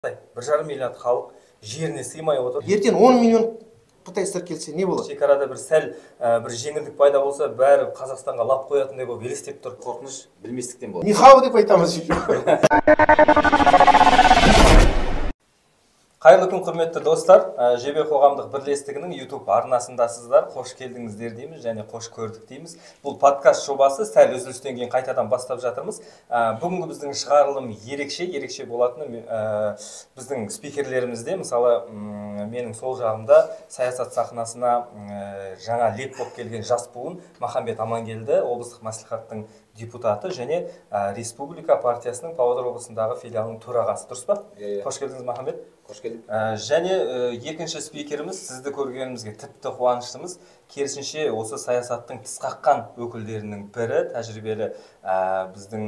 1,5 миллиард халық жеріне сыймай отыр. Ертең 10 миллион қытайстар келсе не болады? Шекарада бір сәл бір жеңілдік пайда болса, бәрі Қазақстанға лап қоятындай болып елестеп тұр. Қорқыныш білместіктен болады. Нихау деп айтамыз. Қайырлы күн, құрметті достар. ЖБ қоғамдық бірлестігінің YouTube арнасындасыздар. Қош келдіңіздер дейміз және қош көрдік дейміз. Бұл подкаст жобасы сәл үзілістен кейін қайтадан бастап жатырмыз. Бүгінгі біздің шығарылым ерекше болатыны біздің спикерлерімізде, мысалы, менің сол жағымда саясат сахнасына жаңа леп болып келген жас буын Махамбет Амангелді, облыстық мәслихаттың депутаты және Республика партиясының Павлодар облысындағы филиалының төрағасы. Дұрыс па? Қош келдіңіз, Махамбет. Қош келдік. Және екінші спикеріміз, сізді көргенімізге тіпті қуаныштымыз. Керісінше осы саясаттың тіс қаққан өкілдерінің бірі, тәжірибелі біздің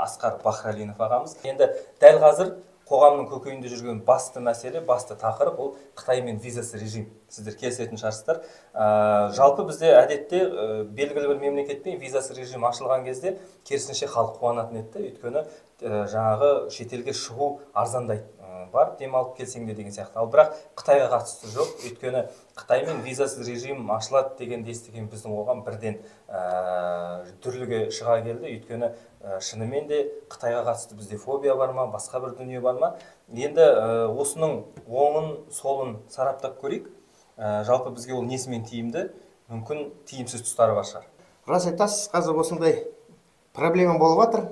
Асқар Бахралинов ағамыз. Енді дәл қазір қоғамның көкейінде жүрген басты мәселе, басты тақырып ол Қытай мен визасыз режим. Сіздер келісетін шығарсыздар. Жалпы бізде әдетте белгілі бір мемлекетпен визасыз режим ашылған кезде керісінше халық қуанатын еді, өйткені жаңағы шетелге шығу арзандайды. Бар, демалып келсең де деген сияқты. Ал бірақ Қытайға қатысты жоқ, өйткені Қытаймен визасыз режим ашылады дегенді естіген біздің қоғам бірден дүрліге шыға келді, өйткені шынымен де Қытайға қатысты бізде фобия бар ма, басқа бір дүние бар ма? Енді осының оңын, солын сараптап көрейік. Жалпы бізге ол несімен тиімді, мүмкін тиімсіз тұстары бар шығар. Рас айтасыз, қазір осындай проблема болып жатыр.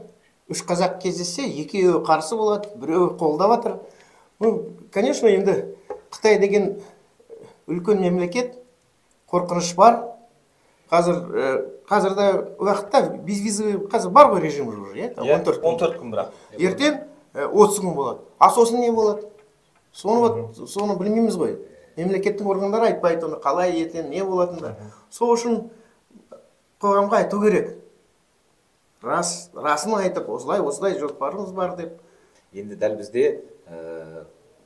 Үш қазақ кездессе, екеуі қарсы болады, біреуі қолдап жатыр. Конечно, енді Қытай деген үлкен мемлекет, қорқыныш бар. Қазірді уақытта безвизовый қазір бар ғой режим уже, 14 күн бірақ. Ертең 30 күн болады. А сосын не болады? Соны білмейміз ғой. Мемлекеттің органдары айтпайды, оны қалай ертең не болатынды. Сол үшін қоғамға айту керек. Расын айтып, осылай жоспарымыз бар деп. Енді дәл бізде,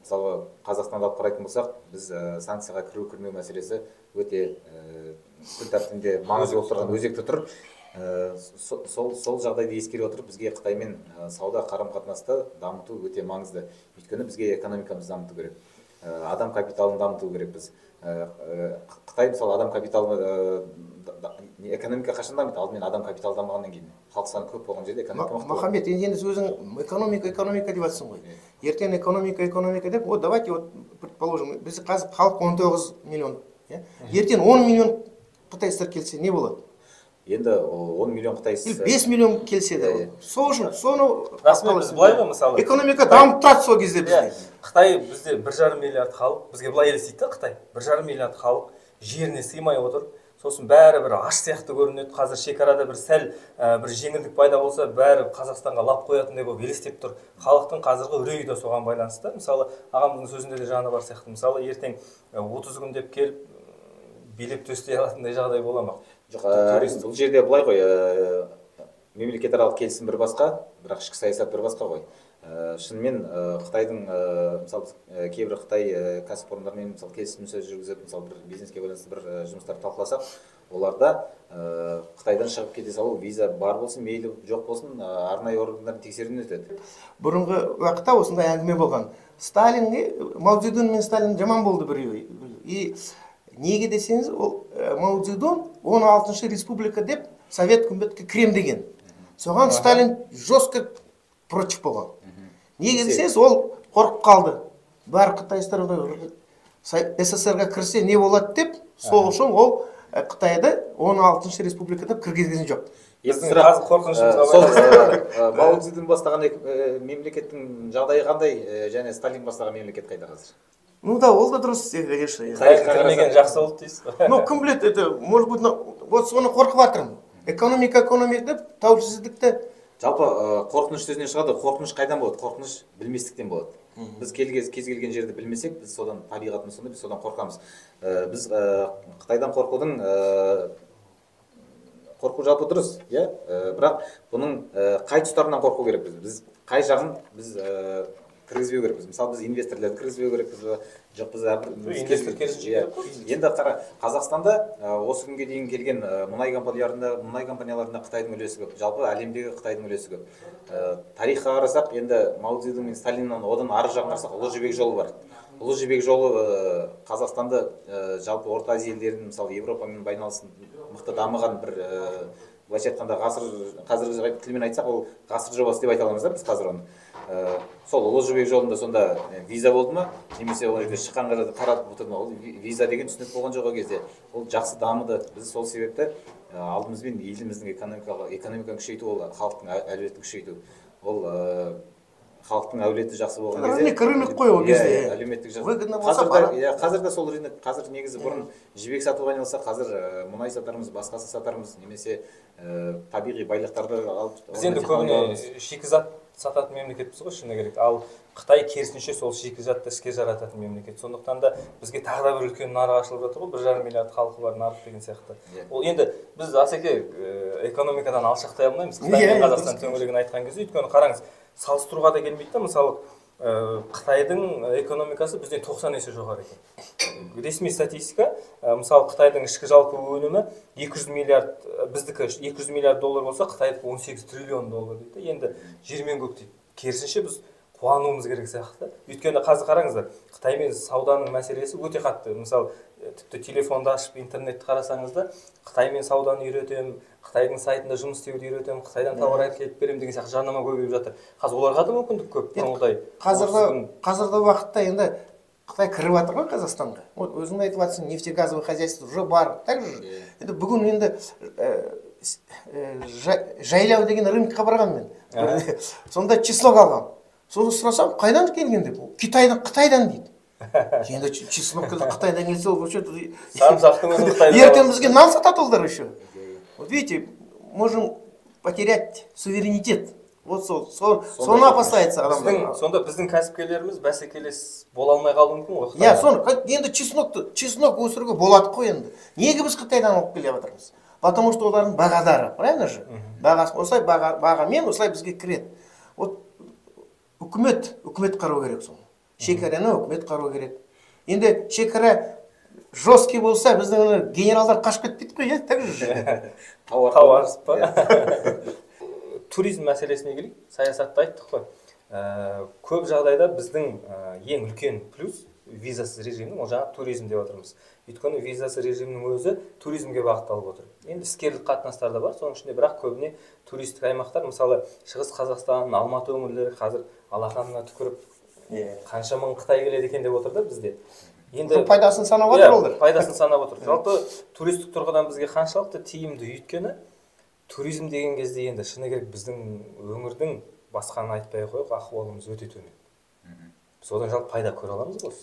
мысалы, Қазақстанда алып қарайтын болсақ, біз санкцияға кіру-кірмеу мәселесі өте күн тәртібінде маңызды болып тұрған өзекті тұр. Сол жағдайды ескере отырып, бізге Қытаймен сауда қарым-қатынасты дамыту өте маңызды. Өйткені бізге экономикамызды дамыту керек. Адам капиталын дамыту керек біз. Қытай мысалы адам капиталы экономика қашан дамиды? Алдымен адам капиталы дамығаннан кейін. Халық саны көп болған жерде экономика мықты. Махамбет, енді өзің экономика деп жатсың ғой. Ертең экономика деп, давайте предположим, біз қазір халық 19 миллион. Ертең 10 миллион қытайстар келсе не болады? Енді 10 миллион қытайсыз 5 миллион келсе де. Сол үшін соны расымен біз былай ғой, мысалы, экономика дамып тұрады сол кезде бізде. Қытай бізде 1,5 миллиард халық, бізге былай елестейді, Қытай 1,5 миллиард халық жеріне сыймай отыр. Сосын бәрі бір аш сияқты көрінеді. Қазір шекарада бір сәл бір жеңілдік пайда болса, бәрі Қазақстанға лап қоятындай болып елестеп тұр. Халықтың қазіргі үрейі де соған байланысты. Мысалы, ағамыздың сөзінде де жаны бар сияқты. Мысалы, ертең 30 күн деп келіп билеп төстей алатындай жағдай бола ма? Бұл жерде былай ғой, мемлекетаралық келісім бір басқа, бірақ ішкі саясат бір басқа ғой. Шынымен Қытайдың, мысалы, кейбір Қытай кәсіпорындармен келісім жүргізіп, мысалы, бір бизнеске байланысты бір жұмыстар талқыласақ, оларда Қытайдан шығып кете салу, виза бар болсын, мейлі жоқ болсын, арнайы органдардың тексеруден өтеді. Бұрынғы уақытта осындай әңгіме болған. Мао Цзедун мен Сталин жаман болды біреуі. И неге десеңіз, ол Мао Цзедун 16-шы республика деп Совет үкіметке кірем деген. Соған Сталин жестко против болған. Неге десеңіз, ол қорқып қалды. Бар қытайстар СССР-ға кірсе не болады деп, сол үшін ол Қытайды 16-шы республика деп кіргізген жоқ. Мао Цзедун бастаған мемлекеттің жағдайы қандай, және Сталин бастаған мемлекет қайда қазір? Ну да, ол да дұрыс, конечно. Кірмеген жақсы болды дейсіз. Ну, кім біледі, это, может быть, вот соны қорқып жатырмын. Экономика деп, тәуелсіздікті. Жалпы қорқыныш сөзінен шығады, қорқыныш қайдан болады? Қорқыныш білместіктен болады. Біз кез келген жерді білмесек, біз содан табиғатымыз сонда, біз содан қорқамыз. Біз Қытайдан қорқу жалпы дұрыс, бірақ бұның қай тұстарынан қорқу керек біз? Қай жағын біз кіргізбеу керекпіз. Мысалы біз инвесторларды кіргізбеу керекпіз ба, жоқ біз инвестор керісінше керек қой. Енді қара, Қазақстанда осы күнге дейін келген мұнай компанияларында Қытайдың үлесі көп. Жалпы әлемдегі Қытайдың үлесі көп. Тарихқа қарасақ, енді Мао Цзедун мен Сталиннан одан ары жағын қарасақ, Ұлы жібек жолы бар. Ұлы жібек жолы Қазақстанды жалпы Орта Азия елдерін, мысалы Европамен байланысын мықты дамыған бір былайша айтқанда қазіргі тілмен айтсақ, ол ғасыр жобасы деп айта аламыз да біз қазір оны. Сол Ұлы жібек жолында сонда виза болды ма, немесе ол жерде шыққанға қаратып отырды ма, ол виза деген түсінік болған жоқ ол кезде. Ол жақсы дамыды. Біз сол себепті алдымызбен еліміздің экономиканы күшейту, ол халықтың әлеуетін күшейту. Ол халықтың әлеуеті жақсы болған кезде рынок қой ол кезде. Әлеуметтік выгодно болса қазір де сол рынок. Қазір негізі бұрын жібек сатуға айналса, қазір мұнай сатармыз, басқасын сатармыз, немесе табиғи байлықтарды алып. Біз енді көбіне шикізат сататын мемлекетпіз ғой, шыны керек. Ал Қытай керісінше сол шикізатты іске жарататын мемлекет. Сондықтан да бізге тағы да бір үлкен нарық ашылып жатыр ғой, 1,5 миллиард халқы бар нарық деген сияқты. Ол енді біз Асеке экономикадан алшақтай алмаймыз. Қытай мен Қазақстан төңірегін айтқан кезде, өйткені қараңыз, салыстыруға да келмейді да, мысалы Қытайдың экономикасы бізден 90 есе жоғары екен. Ресми статистика, мысалы Қытайдың ішкі жалпы өнімі 200 миллиард, біздікі 200 миллиард доллар болса, Қытайдікі 18 триллион доллар дейді. Енді жермен көк дейді. Керісінше біз қуануымыз керек сияқты. Өйткені қазір қараңыздар, Қытаймен сауданың мәселесі өте қатты. Мысалы, тіпті телефонды ашып интернетті қарасаңыз да, Қытаймен сауданы үйретемін, Қытайдың сайтында жұмыс істеуді үйретемін, Қытайдан тауар әкеліп беремін деген сияқты жарнама көбейіп жатыр. Қазір оларға да мүмкіндік көп. Бұрынғыдай. Қазіргі уақытта енді Қытай кіріп жатыр ғой Қазақстанға. Вот өзің айтып жатсың, нефтегазовый хозяйство уже бар. Так же. Енді бүгін енді жайлау деген рынокқа барған мен. Сонда числок алғам. Соны сұрасам, қайдан келген деп? Қытайдан дейді. Енді чеснок Қытайдан келсе, ол вообще-то сарымсақтың өзі Қытайдан. Ертең бізге нан сатады олар еще. Вот видите, можем потерять суверенитет. Вот соны опасается адамдар. Сонда біздің кәсіпкерлеріміз бәсекелес бола алмай қалуы мүмкін ғой. Иә, соны енді чеснок өсіруге болады ғой енді. Неге біз Қытайдан алып келе жатырмыз? Потому что олардың бағадары, правильно же? Бағасы осылай бағамен осылай бізге кіреді. Вот үкімет қарау керек соны. Шекараны үкімет қарау керек. Енді шекара жесткий болса, біздің генералдар қашып кетпейді ғой, иә, так же? Тауар па? Туризм мәселесіне келейік. Саясатты айттық қой. Көп жағдайда біздің ең үлкен плюс визасыз режимнің, ол жаңа туризм деп отырмыз. Өйткені визасыз режимнің өзі туризмге бағытталып отыр. Енді іскерлік қатынастар да бар, соның ішінде бірақ көбіне туристік аймақтар, мысалы Шығыс Қазақстан, Алматы өңірлері қазір алақанына түкіріп, қанша мың Қытай келеді екен деп отыр да бізде. Енді пайдасын санап отыр олар. Пайдасын санап отыр. Жалпы туристік тұрғыдан бізге қаншалықты тиімді, өйткені туризм деген кезде енді шыны керек біздің өңірдің басқаны айтпай қойып, ахуалымыз өте төмен. Біз одан жалпы пайда көре аламыз ғой.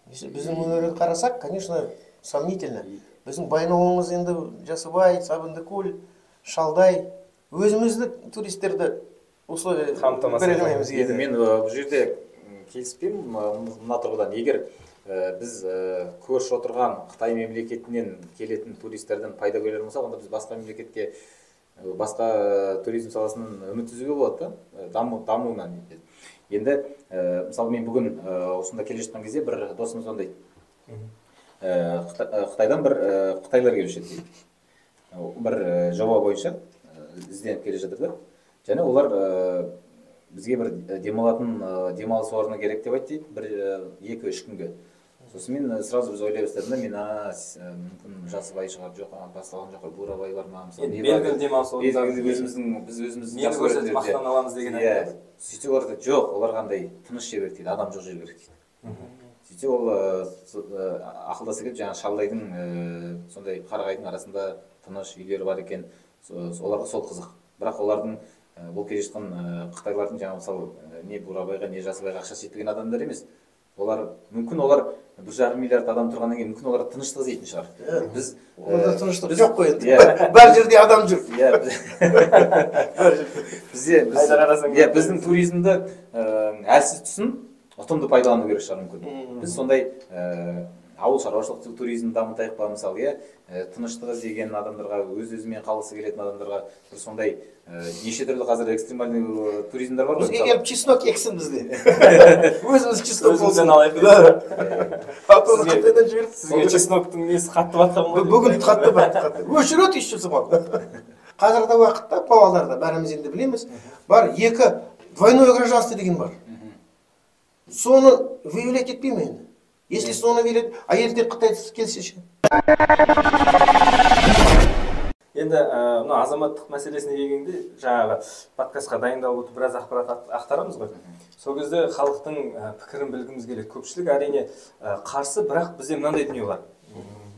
Біздің өңірді қарасақ, конечно, сомнительно. Біздің Байнауымыз енді Жасыбай, Сабындыкөл, Шалдай, өзімізді туристерді условия беремейміз. Енді мен бұл жерде келіспеймін мына тұрғыдан. Егер біз көрші отырған Қытай мемлекетінен келетін туристерден пайда көрер болсақ, онда біз басқа мемлекетке, басқа туризм саласынан үміт үзуге болады да, дамуынан. Енді мысалы мен бүгін осында келе жатқан кезде бір досымыз ондай Қытайдан бір қытайлар келіп жетті. Бір жоба бойынша ізденіп келе жатыр да. Және олар бізге бір демалыс орны керек деп айтты, бір 2-3 күнге. Сосын мен сразу біз ойлай бастадым да, мен мүмкін Жасыбай шығар, жоқ, басталған жоқ, Бурабай бар ма? Белгілі демалыс орындары біз өзіміздің нені көрсетіп мақтан аламыз деген айтты. Сөйтсе олар жоқ, олар қандай тыныш жер керек дейді, адам жоқ жер керек дейді. Сөйтсе ол ақылдаса келіп, жаңағы Шалдайдың сондай Қарағайдың арасында тыныш үйлері бар екен, оларға сол қызық. Бірақ олардың бұл келе жатқан Қытайлардың жаңағы мысалы не Бурабайға, не Жасыбайға ақша жетпеген адамдар емес. Олар мүмкін 1,5 миллиард адам тұрғаннан кейін мүмкін олар тыныштық іздейтін шығар. Біз оларда тыныштық жоқ қой енді. Бар жерде адам жүр. Иә, біздің туризмді әлсіз тұсын ұтымды пайдалану керек шығар мүмкін. Біз сондай ауыл шаруашылық туризмін дамытайық па мысалы, иә, тыныштық іздеген адамдарға, өз-өзімен қалғысы келетін адамдарға бір сондай неше түрлі қазір экстремальный туризмдер бар ғой. Бізге келіп чеснок ексін бізде. Өзіміз чеснок Өзімізден алайық. Алтыны Қытайдан жіберіп. Сізге чесноктың несі қатты батқан ғой? Бүгін қатты. Өшіреді еще заман. Қазіргі уақытта Павлодарда бәріміз енді білеміз, бар екі двойное гражданство деген бар. Соны выявлять етпей ме енді? Если соны выявлять, а ертең Қытай келсе ше? Енді мына азаматтық мәселесіне келгенде жаңағы подкастқа дайындалып отырып біраз ақпарат ақтарамыз ғой. Сол кезде халықтың пікірін білгіміз келеді. Көпшілік әрине қарсы, бірақ бізде мынандай дүние бар.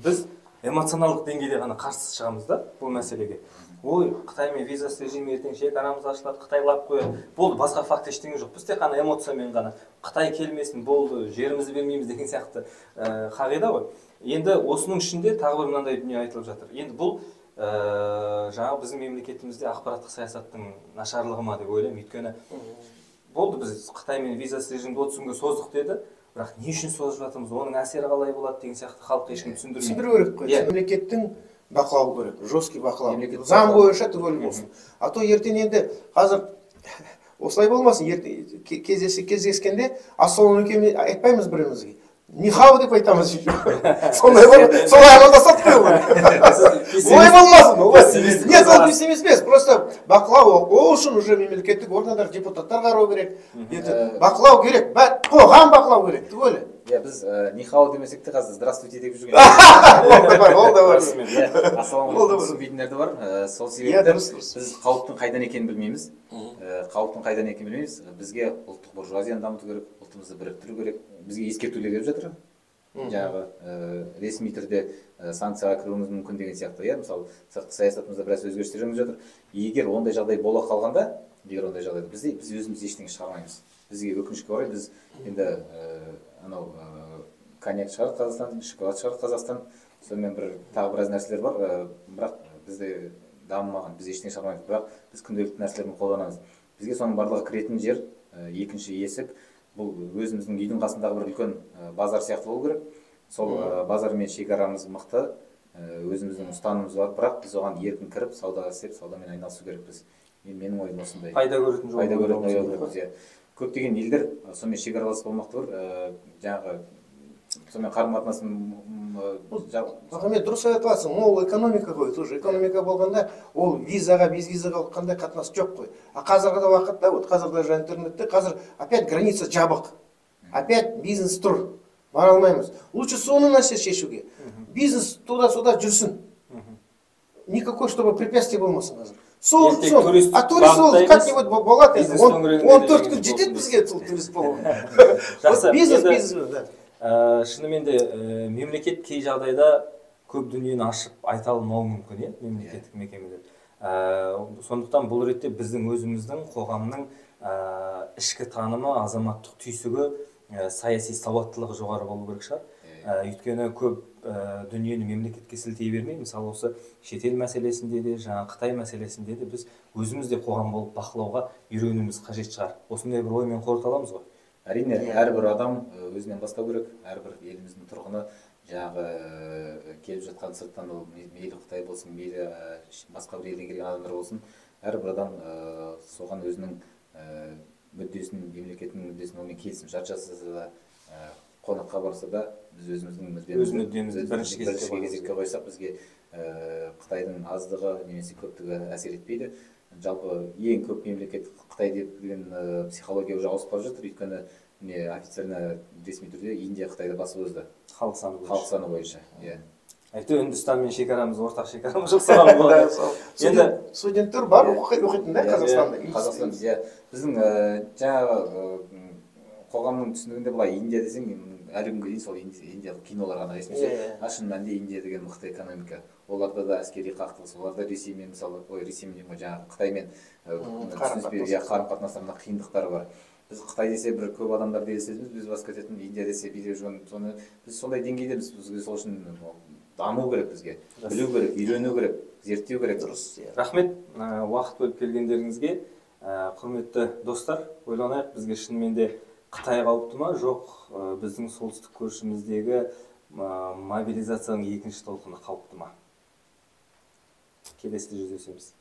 Біз эмоционалдық деңгейде ғана қарсы шығамыз да бұл мәселеге. Ой, Қытаймен визасыз режим ертең шекарамыз ашылады, Қытай лап қояды. Болды, басқа факт ештеңе жоқ. Біз тек қана эмоциямен ғана Қытай келмесін, болды, жерімізді бермейміз деген сияқты қағида ғой. Енді осының ішінде тағы бір мынандай дүние айтылып жатыр. Енді бұл жаңағы біздің мемлекетімізде ақпараттық саясаттың нашарлығы ма деп ойлаймын. Өйткені болды, біз Қытаймен визасыз режимді 30 күнге создық деді, бірақ не үшін созып жатырмыз, оның әсері қалай болады деген сияқты халыққа ешкім түсіндірмейді. Түсіндіру керек қой. Мемлекеттің бақылау керек, жесткий бақылау. Заң бойынша түгел болсын. А то ертең енді қазір осылай болмасын, ертең кездескенде ассалаумағалейкум айтпаймыз бірімізге. Нихау деп айтамыз. Солай амандасады ғой. Олай болмасын. Нет, ол пессимист емес. Просто бақылау ол үшін уже мемлекеттік органдар, депутаттар қарау керек. Бақылау керек. Қоғам бақылау керек. Түгел. Иә, біз нихау демесек те қазір здравствуйте деп жүрген. Ол да бар. Ассалаумағалейкум түсінбейтіндер де бар. Сол себепті біз қауіптің қайдан екенін білмейміз. Бізге ұлттық буржуазияны дамыту керек, ұлтымызды біріктіру керек. Бізге ескертулер келіп жатыр. Жаңағы ресми түрде санкцияға кіруіміз мүмкін деген сияқты. Иә, мысалы, сыртқы саясатымызда біраз өзгерістер енгізіп жатыр. Егер ондай жағдай бола қалғанда, біз өзіміз ештеңе шығармаймыз. Бізге өкінішке орай біз енді анау коньяк шығарды Қазақстан, шоколад шығарды Қазақстан, сонымен тағы біраз нәрселер бар, бірақ бізде дамымаған, біз ештеңе шығармаймыз, бірақ біз күнделікті нәрселермен қолданамыз. Бізге соның барлығы кіретін жер, екінші есік, бұл өзіміздің үйдің қасындағы бір үлкен базар сияқты болу керек. Сол базармен шекарамыз мықты, өзіміздің ұстанымымыз бар, бірақ біз оған еркін кіріп, сауда істеп, саудамен айналысу керекпіз. Менің ойым осындай. Пайда көретін жол. Көптеген елдер сонымен шекаралас болмақты бар, жаңағы сонымен қарым-қатынасын Махамбет, дұрыс айтып жатсың, ол экономика ғой, тоже экономика болғанда, ол визаға, без визаға қандай қатынас жоқ қой. А қазіргі уақытта, вот қазір даже интернетте, қазір опять граница жабық. Опять бизнес тұр. Бара алмаймыз. Лучше соны нәрсе шешуге. Бизнес туда-сюда жүрсін. Никакой, чтобы препятствий болмасын қазір. А турист ол как-нибудь болады. 14 күн жетеді бізге турист болу. Бизнес, да. Шынымен де мемлекет кей жағдайда көп дүниені ашып айта алмауы мүмкін, мемлекеттік мекемелер. Сондықтан бұл ретте біздің өзіміздің қоғамның ішкі танымы, азаматтық түйсігі, саяси сауаттылығы жоғары болу керек шығар. Өйткені көп дүниені мемлекетке сілтей бермей, мысалы осы шетел мәселесінде де, жаңа Қытай мәселесінде де біз өзіміз де қоғам болып бақылауға үйренуіміз қажет шығар. Осындай бір оймен қорыталамыз ғой. Әрине, әрбір адам өзінен бастау керек, әрбір еліміздің тұрғыны жаңағы келіп жатқан сырттан, мейлі Қытай болсын, мейлі басқа бір елден келген адамдар болсын, әрбір адам соған өзінің мүддесін, мемлекеттің мүддесін онымен келісімшарт жасаса да, қонаққа барса да, біз өзіміздің мүддемізді бірінші кезекке қойсақ, бізге Қытайдың аздығы немесе көптігі әсер етпейді. Жалпы ең көп мемлекет Қытай деген психология уже ауысып қалып жатыр, өйткені официально ресми түрде Индия Қытайды басып озды. Халық саны бойынша. Әйтеуір Үндістанмен шекарамыз, ортақ шекарамыз жоқ соған болады. Енді студенттер бар оқитын да Қазақстанда. Қазақстанда біздің жаңағы қоғамның түсінігінде былай Индия десең, әлі күнге дейін сол индиялық кинолар ғана есімізде. Шын мәнінде Индия деген мықты экономика. Оларда да әскери қақтығыс, оларда Ресеймен мысалы, Ресеймен жаңағы Қытаймен қарым-қатынастарында қиындықтар бар. Біз Қытай десе бір көп адамдарды елестетеміз, біз басқа кететін, Индия десе билеп жүрген, соны біз сондай деңгейдеміз. Бізге сол үшін даму керек, бізге білу керек, үйрену керек, зерттеу керек. Рахмет, уақыт бөліп келгендеріңізге. Құрметті достар, ойланайық, бізге шынымен де Қытай қауіпті ма? Жоқ, біздің солтүстік көршіміздегі мобилизацияның екінші толқыны қауіпті ма? Келесіде жүздесеміз.